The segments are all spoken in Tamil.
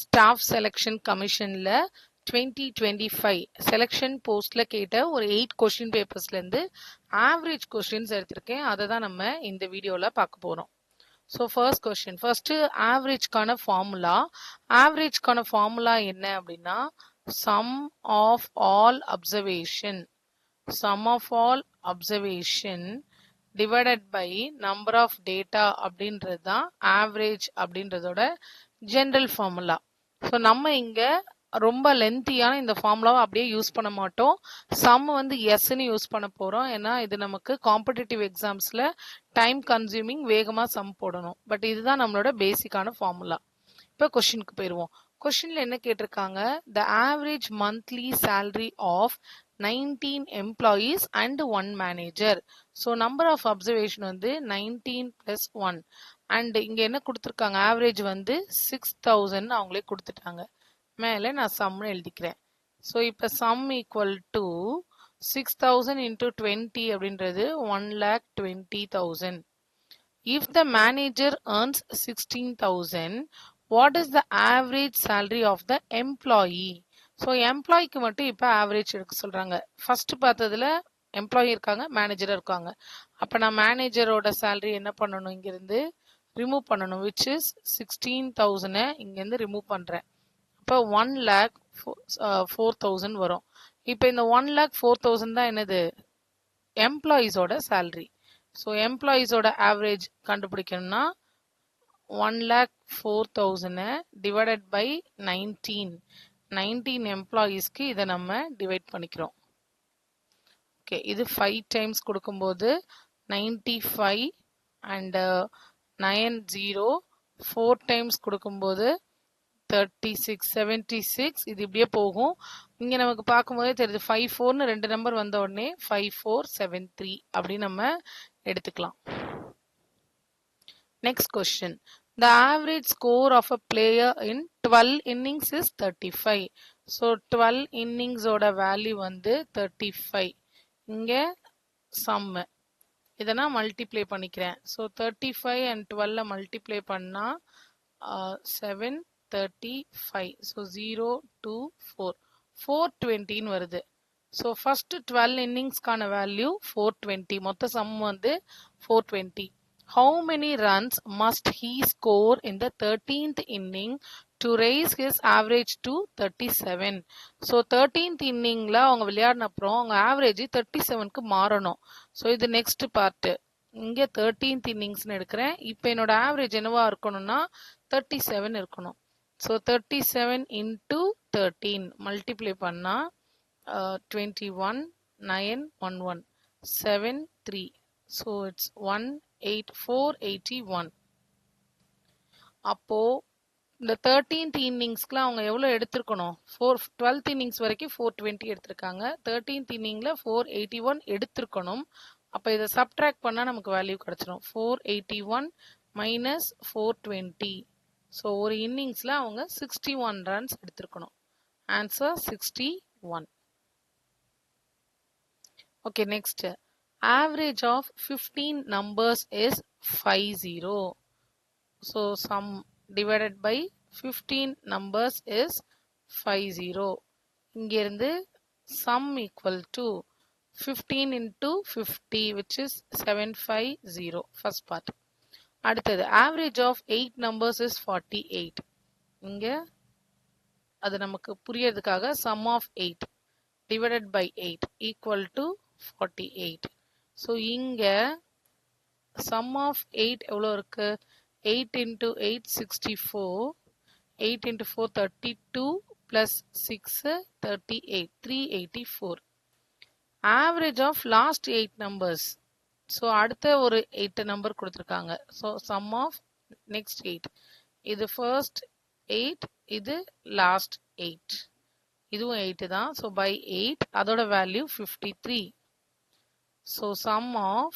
ஸ்டாஃப் செலெக்ஷன் கமிஷன்ல 2025 செலெக்ஷன் போஸ்ட்ல கேட்ட ஒரு 8 கொஸ்டின் பேப்பர்ஸ்ல இருந்து ஆவரேஜ் கொஸ்டின்ஸ் எடுத்திருக்கேன். அதை தான் நம்ம இந்த வீடியோல பார்க்க போறோம். ஸோ ஃபர்ஸ்ட் கொஸ்டின், ஃபர்ஸ்ட் ஆவரேஜ்க்கான ஃபார்முலா. ஆவரேஜ்க்கான ஃபார்முலா என்ன அப்படின்னா sum of all observation, sum of all observation divided by number of data அப்படின்றது தான் ஆவரேஜ் அப்படின்றதோட ஜெனரல் ஃபார்முலா. ஸோ நம்ம இங்க ரொம்ப லென்த்தியான இந்த ஃபார்முலாவை அப்படியே யூஸ் பண்ண மாட்டோம். சம் வந்து எஸ்ன்னு யூஸ் பண்ண போறோம். ஏன்னா இது நமக்கு காம்படிட்டிவ் எக்ஸாம்ஸ்ல டைம் கன்சியூமிங், வேகமா சம் போடணும். பட் இதுதான் நம்மளோட பேசிக்கான ஃபார்முலா. இப்போ கொஸ்டினுக்கு போயிடுவோம். கொஸ்டின்ல என்ன கேட்டிருக்காங்க, the average monthly salary of 19 employees and 1 manager. So number of observation வந்து 19 + 1 அண்ட் இங்க என்ன கொடுத்துருக்காங்க, ஆவரேஜ் வந்து 6000 அவங்களே கொடுத்துட்டாங்க. மேலே நான் சம்னு எழுதிக்கிறேன். ஸோ இப்போ சம் ஈக்குவல் டு 6000 × 20 அப்படின்றது 1,20,000. If the manager earns 16,000, what is the average salary of the employee? So எம்ப்ளாய்க்கு மட்டும் இப்போ ஆவரேஜ் எடுக்க சொல்றாங்க. ஃபர்ஸ்ட் பார்த்ததுல எம்ப்ளாயி இருக்காங்க, மேனேஜர் இருக்காங்க. அப்போ நான் மேனேஜரோட சேலரி என்ன பண்ணணும், இங்கிருந்து ரிமூவ் பண்ணணும். விச் இஸ் 16,000 இங்கேருந்து ரிமூவ் பண்றேன். அப்போ 1,04,000 வரும். இப்போ இந்த 1,04,000 தான் என்னது, எம்ப்ளாயீஸோட சேலரி. ஸோ எம்ப்ளாயீஸோட ஆவரேஜ் கண்டுபிடிக்கணும்னா 1,04,000 டிவைடட் பை 19 எம்ப்ளாயீஸ்க்கு இதை நம்ம டிவைட் பண்ணிக்கிறோம். ஓகே, இது 5 டைம்ஸ் கொடுக்கும்போது 95 அண்ட் 90, 4 டைம்ஸ் கொடுக்கும்போது 36, 76. இது இப்படியே போகும். இங்க நமக்கு பார்க்கும்போதே தெரியுது 54ன்னு 2 நம்பர் வந்த உடனே 5473 அப்படின்னு நம்ம எடுத்துக்கலாம். Next question, the average score of a player in 12 innings is 35. So 12 இன்னிங்ஸோட value வந்து 35. இங்க சம் இதை நான் மல்டிப்ளை பண்ணிக்கிறேன். ஸோ 35 and 12 மல்டிப்ளை பண்ணா 735. ஸோ 0 2 4 420 வருது. ஸோ ஃபர்ஸ்ட் 12 இன்னிங்ஸ்க்கான வேல்யூ 420, மொத்த சம் வந்து 420. How many runs must he score in the 13th inning to raise his average to 37? So 13th இன்னிங்ல அவங்க விளையாடின அப்புறம் அவங்க ஆவரேஜ் 37க்கு மாறணும். ஸோ இது நெக்ஸ்ட் பார்ட். இங்க 13th இன்னிங்ஸ்னு எடுக்கிறேன். இப்போ என்னோட ஆவரேஜ் என்னவா இருக்கணும்னா 37 இருக்கணும். ஸோ 37 × 13 மல்டிப்ளை பண்ணா 21 911 73. So it's 18481. அப்போ இந்த 13th இன்னிங்ஸ்க்குல அவங்க எவ்வளவு எடுத்திருக்கணும், 12th இன்னிங்ஸ் வரைக்கும் 420 எடுத்திருக்காங்க. 13th இன்னிங்ல 481 எடுத்திருக்கணும். அப்ப இதை சப்ட்ராக்ட் பண்ணா நமக்கு வேல்யூ கிடைச்சிடும். 481 மைனஸ் 420. ஸோ ஒரு இன்னிங்ஸ்ல அவங்க 61 ரன்ஸ் எடுத்திருக்கணும். Answer 61. Okay, next, average of 15 numbers is 50. So sum divided by 15 numbers is 50. இங்கிருந்து sum equal to 15 × 50 which is 750. first part. அடுத்தது average of 8 numbers is 48. இங்க அது நமக்கு புரியறதுக்காக sum of 8 divided by 8 equal to 48. So இங்க sum of 8 எவ்வளோ இருக்கு, 8 × 8 64, 8 × 4 32 plus 6 38, 384. Average of last 8 numbers. So அடுத்த ஒரு 8 நம்பர் கொடுத்துருக்காங்க. So sum of next 8. இது first 8, இது last 8. இதுவும் 8 தான். ஸோ by 8 அதோட value 53. So sum of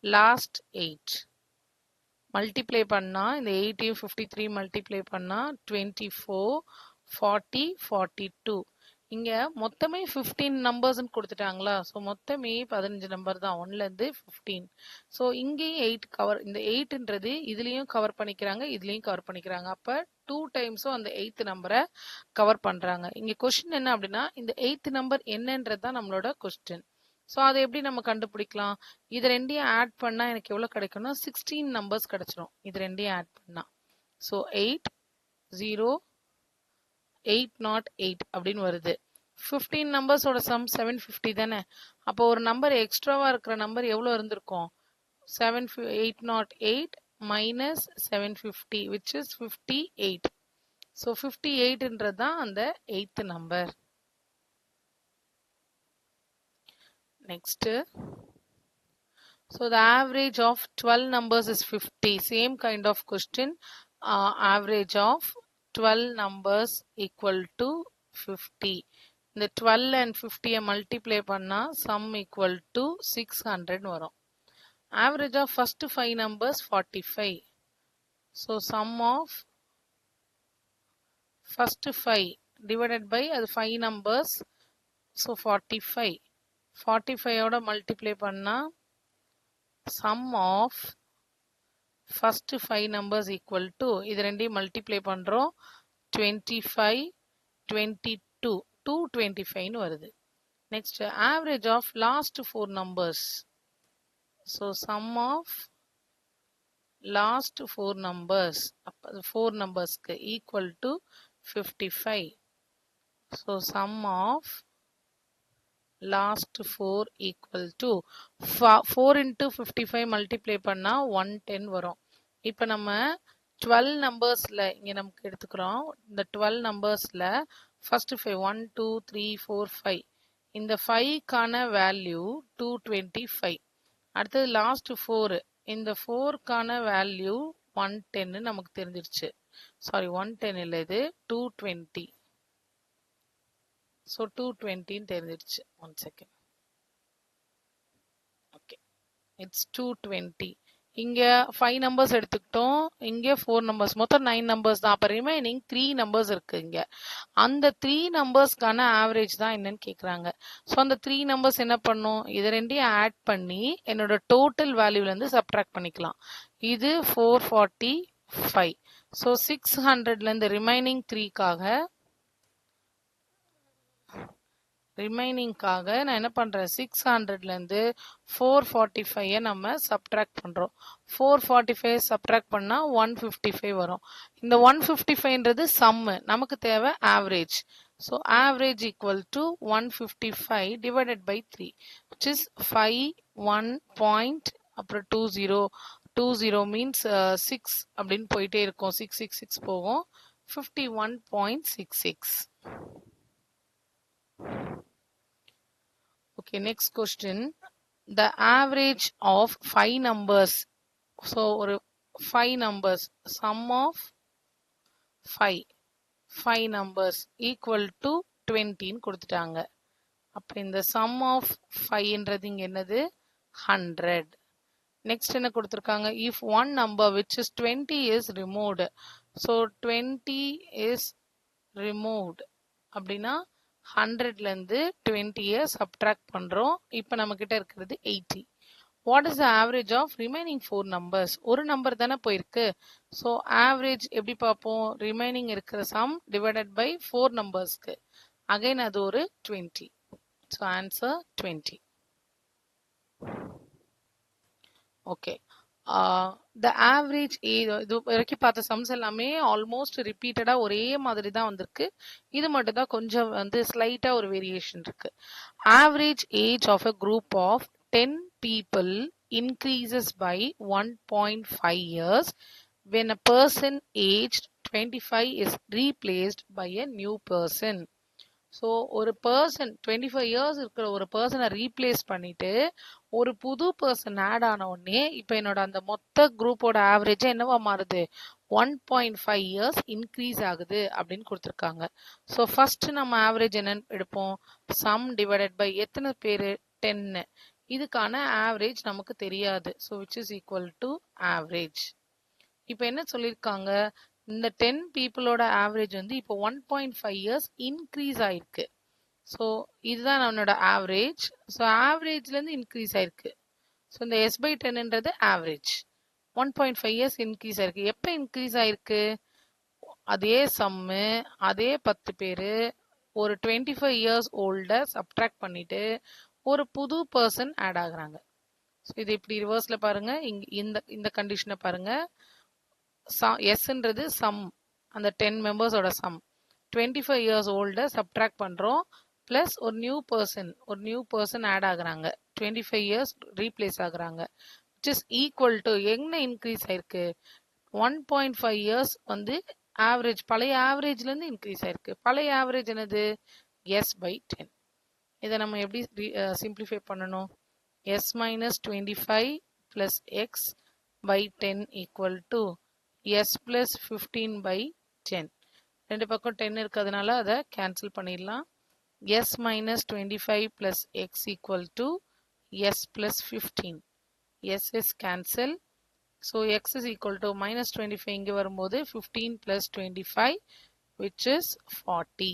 last 8 multiply பண்ணா இந்த 8 53 multiply பண்ணா 24 40 42. இங்க மொத்தமே 15 நம்பர்ஸ் கொடுத்துட்டாங்களா. ஸோ மொத்தமே 15 நம்பர் தான், 1ல இருந்து 15. ஸோ இங்கேயும் 8 கவர், இந்த 8ன்றது இதுலயும் கவர் பண்ணிக்கிறாங்க, இதுலயும் கவர் பண்ணிக்கிறாங்க. அப்ப 2 டைம்ஸும் அந்த 8th நம்பரை கவர் பண்றாங்க. இங்க கொஸ்டின் என்ன அப்படின்னா இந்த 8th நம்பர் என்னன்றது தான் நம்மளோட கொஸ்டின். ஸோ அதை எப்படி நம்ம கண்டுபிடிக்கலாம்? இது ரெண்டையும் ஆட் பண்ணா எனக்கு எவ்வளவு கிடைக்கும்னா 16 நம்பர்ஸ் கிடைச்சிரும். இது ரெண்டையும் ஆட் பண்ணா. ஸோ 8 0 808 அப்படின்னு வருது. 15 நம்பர்ஸோட சம் 750 தானே. அப்போ ஒரு நம்பர் எக்ஸ்ட்ராவா இருக்கிற நம்பர் எவ்வளவு இருந்திருக்கும்? 808 minus 750 which is 58. So 58ன்றது தான் அந்த 8th number. Next. So the average of 12 numbers is 50. Same kind of question. Average of 12 numbers equal to 50. இந்த 12 and 50 multiply பண்ணா sum equal to 600 வரும். Average of first 5 numbers 45. So sum of first 5 divided by அது 5 numbers. So 45. 45 ஓட multiply பண்ணா sum of first 5 numbers equal to இது ரெண்டையும் multiply பண்றோம் 25 22 225 வருது. Next average of last 4 numbers. So sum of last 4 numbers 4 numbers equal to 55. So sum of last 4 equal to 4 into 55 multiply பண்ணா 110 வரும். இப்போ நம்ம 12 நம்பர்ஸ்ல இங்க நமக்கு எடுத்துக்கிறோம். இந்த 12 நம்பர்ஸ்ல first 5 1 2 3 4 5 இந்த 5க்கான வேல்யூ 225. அடுத்தது லாஸ்ட் 4 இந்த 4க்கான வேல்யூ 110 நமக்கு தெரிஞ்சிருச்சு. சாரி 110 இல்ல இது 220. So 220 தெரிஞ்சிருச்சு. 1 second. Okay. It's 220. இங்க 5 நம்பர்ஸ் எடுத்துக்கிட்டோம். இங்க 4 நம்பர்ஸ். மொத்தம் 9 நம்பர்ஸ் தான். அப்ப ரிமைனிங் 3 நம்பர்ஸ் இருக்கு இங்க. அந்த 3 நம்பர்ஸ்க்கான ஆவரேஜ் தான் என்னன்னு கேக்குறாங்க. சோ அந்த 3 நம்பர்ஸ் என்ன பண்ணும்? இது ரெண்டையும் ஆட் பண்ணி என்னோட டோட்டல் வேல்யூல இருந்து சப்ட்ராக்ட் பண்ணிக்கலாம். இது 445. சோ 600ல இருந்து ரிமைனிங் 3க்காக நான் என்ன பண்றேன் 600ல இருந்து 445 நம்ம சப்ட்ராக்ட் பண்றோம். 445 சப்ட்ராக்ட் பண்ணா 155 வரும். இந்த 155ன்றது சம், நமக்கு தேவை average. So average equal to 155 divided by 3 which is 51 point அப்புறம் 20 means 6 அப்படின்னு போயிட்டே இருக்கும். 666 போகும். 51.66. Okay, next question. The average of 5 numbers. So, ஒரு 5 numbers. Sum of 5 numbers equal to 20 கொடுத்துட்டாங்க. அப்ப இந்த sum of 5ன்றது இங்க என்னது 100. Next என்ன கொடுத்திருக்காங்க? If one number which is 20 is removed. So 20 is removed. அப்படின்னா 100ல இருந்து 20 சப்ட்ராக்ட் பண்றோம். இப்ப நம்ம கிட்ட இருக்கிறது 80. What is the average of remaining 4 numbers? ஒரு நம்பர் தானே போயிருக்கு. ஸோ ஆவரேஜ் எப்படி பார்ப்போம்? ரிமைனிங் இருக்கிற சம் டிவைடட் பை 4 நம்பர்ஸ்க்கு. அகைன் அது ஒரு 20. So answer 20. Okay. the average age இது வரைக்கும் பார்த்த சம்ஸ் எல்லாமே ஆல்மோஸ்ட் ரிப்பீட்டடா ஒரே மாதிரி தான் வந்திருக்கு. இது மட்டும் தான் கொஞ்சம் வந்து ஸ்லைட்டா ஒரு வேரியேஷன் இருக்கு. Average age of a group of 10 people increases by 1.5 years when a person aged 25 is replaced by a new person. So ஒரு பர்சன் 25 இயர்ஸ் இருக்கிற ஒரு பர்சனை ரீப்ளேஸ் பண்ணிட்டு ஒரு புது பர்சன் ஆட் ஆன உடனே இப்போ என்னோட அந்த மொத்த குரூப்போட ஆவரேஜ் என்னவா மாறுது? 1.5 இயர்ஸ் இன்க்ரீஸ் ஆகுது அப்படின்னு கொடுத்துருக்காங்க. ஸோ ஃபர்ஸ்ட் நம்ம ஆவரேஜ் என்னன்னு எடுப்போம்? சம் டிவைடட் பை எத்தனை பேர் 10. இதுக்கான ஆவரேஜ் நமக்கு தெரியாது. So which is equal to average. இப்போ என்ன சொல்லியிருக்காங்க? இந்த 10 பீப்புளோட ஆவரேஜ் வந்து இப்போ 1.5 இயர்ஸ் இன்க்ரீஸ் ஆயிருக்கு. ஸோ இதுதான் நம்மளோட ஆவரேஜ். ஸோ ஆவரேஜ்ல இருந்து இன்க்ரீஸ் ஆயிருக்கு. ஸோ இந்த S/10ன்றது ஆவரேஜ். 1.5 இயர்ஸ் இன்க்ரீஸ் ஆயிருக்கு. எப்போ இன்க்ரீஸ் ஆயிருக்கு? அதே சம்மு அதே 10 பேரு ஒரு 25 இயர்ஸ் ஓல்ட சப்ட்ராக்ட் பண்ணிட்டு ஒரு புது பர்சன் ஆட் ஆகுறாங்க. ஸோ இது இப்படி ரிவர்ஸ்ல பாருங்க. இந்த இந்த கண்டிஷனை பாருங்க. எஸ்ன்றது சம், அந்த 10 மெம்பர்ஸோட சம். 25 இயர்ஸ் ஓல்ட சப்ட்ராக்ட் பண்றோம். பிளஸ் ஒரு நியூ பர்சன் ஆட் ஆகுறாங்க. 25 இயர்ஸ் ரீப்ளேஸ் ஆகுறாங்க. விச் இஸ் ஈக்குவல் டு என்ன இன்க்ரீஸ் ஆயிருக்கு? 1.5 இயர்ஸ் வந்து ஆவரேஜ், பழைய ஆவரேஜ்ல இருந்து இன்க்ரீஸ் ஆயிருக்கு. பழைய ஆவரேஜ் என்னது? S/10. இதை நம்ம எப்படி சிம்பிளிஃபை பண்ணணும்? S minus 25 plus X by 10 equal to S plus 15 by 10. ரெண்டு பக்கம் 10 இருக்கிறதுனால அதை கேன்சல் பண்ணிடலாம். S minus 25 plus X equal to S plus 15. S is cancel. So X is equal to minus 25 இங்கே வரும்போது 15 plus 25 which is 40.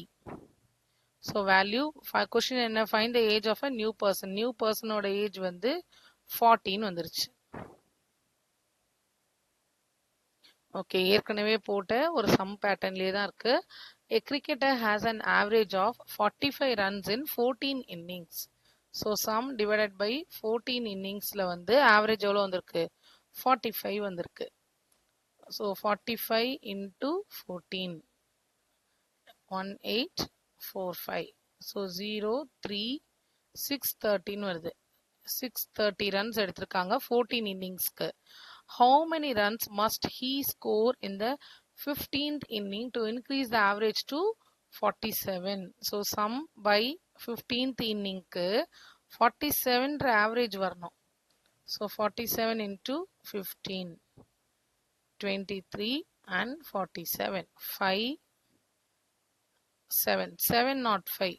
So value, question என்ன? Find the age of a new person. New person ஓட age வந்து 14 வந்துருச்சு. ஓகே, ஏற்கனவே போட்ட ஒரு சம் பேட்டர்ன்லயே தான் இருக்கு. A cricketer has an average of 45 runs in 14 innings. So sum divided by 14 inningsல வந்து average எவ்வளவு வந்திருக்கு? 45 வந்திருக்கு. So 45 into 14. 1845. So 0, 3, 613 வருது. 630 runs எடுத்திருக்காங்க 14 இன்னிங்ஸ்க்கு. How many runs must he score in the 15th inning to increase the average to 47? So sum by 15th inningக்கு 47 average வரணும். So 47 into 15, 23 and 47, 5, 705.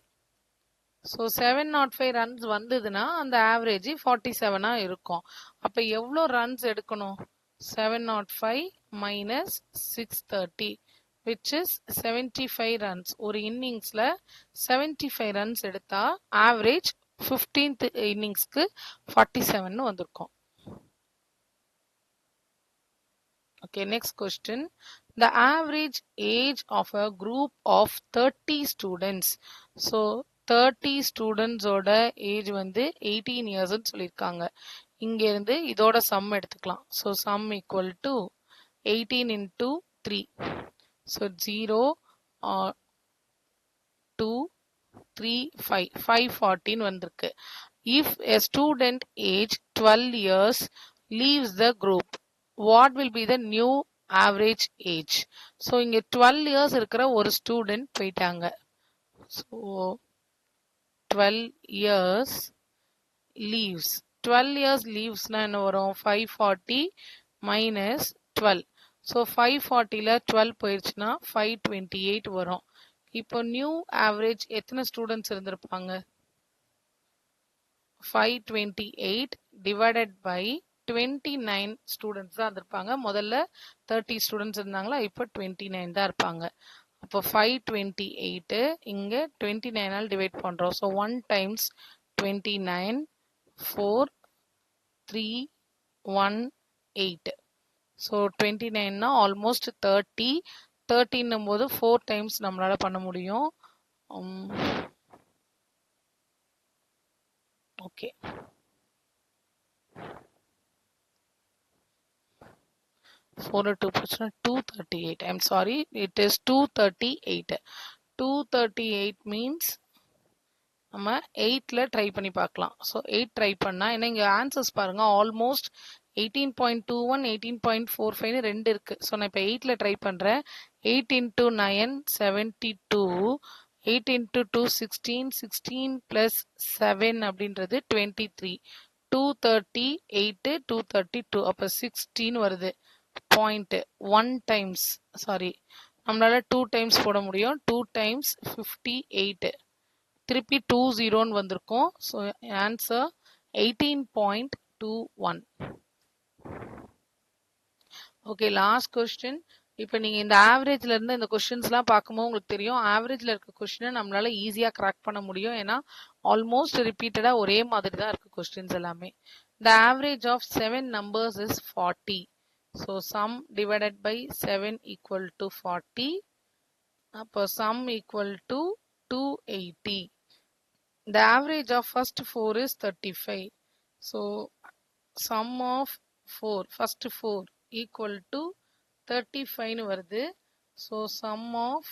So 705 runs வந்ததுன்னா அந்த ஆவரேஜ் 47 இருக்கும். அப்ப எவ்வளவு ரன்ஸ் எடுக்கணும்? 705 minus 630 which is 75 runs. ஒரு இன்னிங்ஸ்ல 75 runs எடுத்தா ஆவரேஜ் 15th இன்னிங்ஸ்க்கு 47 வந்திருக்கும். Okay, next question. The average age of a group of 30 students. So 30 students ஓட ஏஜ் வந்து 18 years சொல்லியிருக்காங்க. இங்க இருந்து இதோட சம் எடுத்துக்கலாம். So sum equal to 18 into 3. So 0, 2, 3, 5. 514 வந்திருக்கு. If a student age 12 years leaves the group, what will be the new average age? So இங்க 12 years இருக்கிற ஒரு ஸ்டூடெண்ட் போயிட்டாங்க. So 12 years leaves. 12 years leavesனா என்ன வரும்? 540 minus 12. So 540ல 12 போயிருச்சுன்னா 528 வரும். இப்போ நியூ ஆவரேஜ் எத்தனை ஸ்டூடெண்ட்ஸ் இருந்திருப்பாங்க? 528 divided by 29 ஸ்டூடெண்ட்ஸ் தான் இருந்திருப்பாங்க. முதல்ல 30 ஸ்டூடெண்ட்ஸ் இருந்தாங்களா, இப்போ 29 தான் இருப்பாங்க. அப்போ 528 இங்க 29 ஆல் டிவைட் பண்றோம். So 1 times 29, 4, 3, 1, 8. ஸோ 29னா ஆல்மோஸ்ட் 30. 30ன்னும் போது 4 times நம்மளால பண்ண முடியும். ஓகே, 4 2 போச்சுன்னா 238. I'm sorry, it is 238. 238 means நம்ம 8ல ட்ரை பண்ணி பார்க்கலாம். ஸோ 8 ட்ரை பண்ணா ஏன்னா இங்க ஆன்சர்ஸ் பாருங்க ஆல்மோஸ்ட் 18.21, 18.45 ரெண்டு இருக்கு. ஸோ நான் இப்போ 8ல ட்ரை பண்றேன். 8 into 9 72, 8 into 2 16, 16 plus 7 அப்படின்றது 23, 238, 232, அப்போ 16 வருது. பாயிண்ட் 1 டைம்ஸ், சாரி நம்மளால 2 டைம்ஸ் போட முடியும். 2 times 58, திருப்பி 20 வந்திருக்கும். So answer 18.21. Okay, last question. இப்போ நீங்க இந்த ஆவரேஜ்ல இருந்து இந்த கொஸ்டின்ஸ்லாம் பார்க்கும்போது உங்களுக்கு தெரியும் ஆவரேஜ்ல இருக்க கொஸ்டினை நம்மளால ஈஸியா கிராக் பண்ண முடியும். ஏன்னா ஆல்மோஸ்ட் ரிப்பீட்டடா ஒரே மாதிரி தான் இருக்கு கொஸ்டின்ஸ் எல்லாமே. The average of 7 numbers is 40. So sum divided by 7 equal to 40. அப்போ sum equal to 280. The average of first 4 is 35. So sum of 4, first 4 equal to 35 னு வருது. So sum of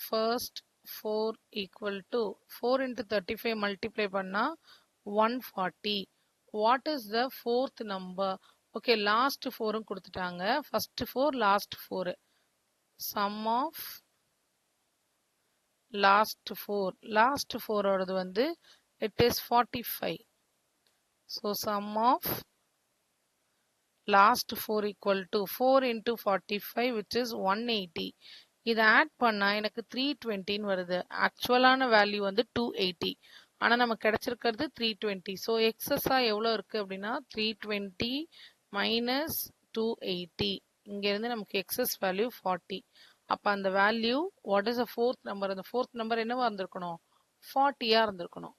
first 4 equal to 4 into 35 multiply பண்ணா 140. What is the fourth number? Okay, last 4 கொடுத்துட்டாங்க. First 4, last 4. Sum of last 4. Last 4 ஓடது வந்து it is 45. So sum of last 4 equal to 4 into 45 which is 180. இதை ஆட் பண்ணா எனக்கு 320 ன்னு வருது. ஆக்சுவலான வேல்யூ வந்து 280. ஆனா நமக்கு கிடைச்சிருக்கிறது 320. ஸோ எக்ஸஸா எவ்வளோ இருக்கு அப்படின்னா 320 மைனஸ் 280. இங்க இருந்து நமக்கு எக்ஸஸ் வேல்யூ 40. அப்ப அந்த value what is a fourth number? அந்த ஃபோர்த் நம்பர் என்னவா இருந்திருக்கணும்? 40-ஆ இருந்திருக்கணும்.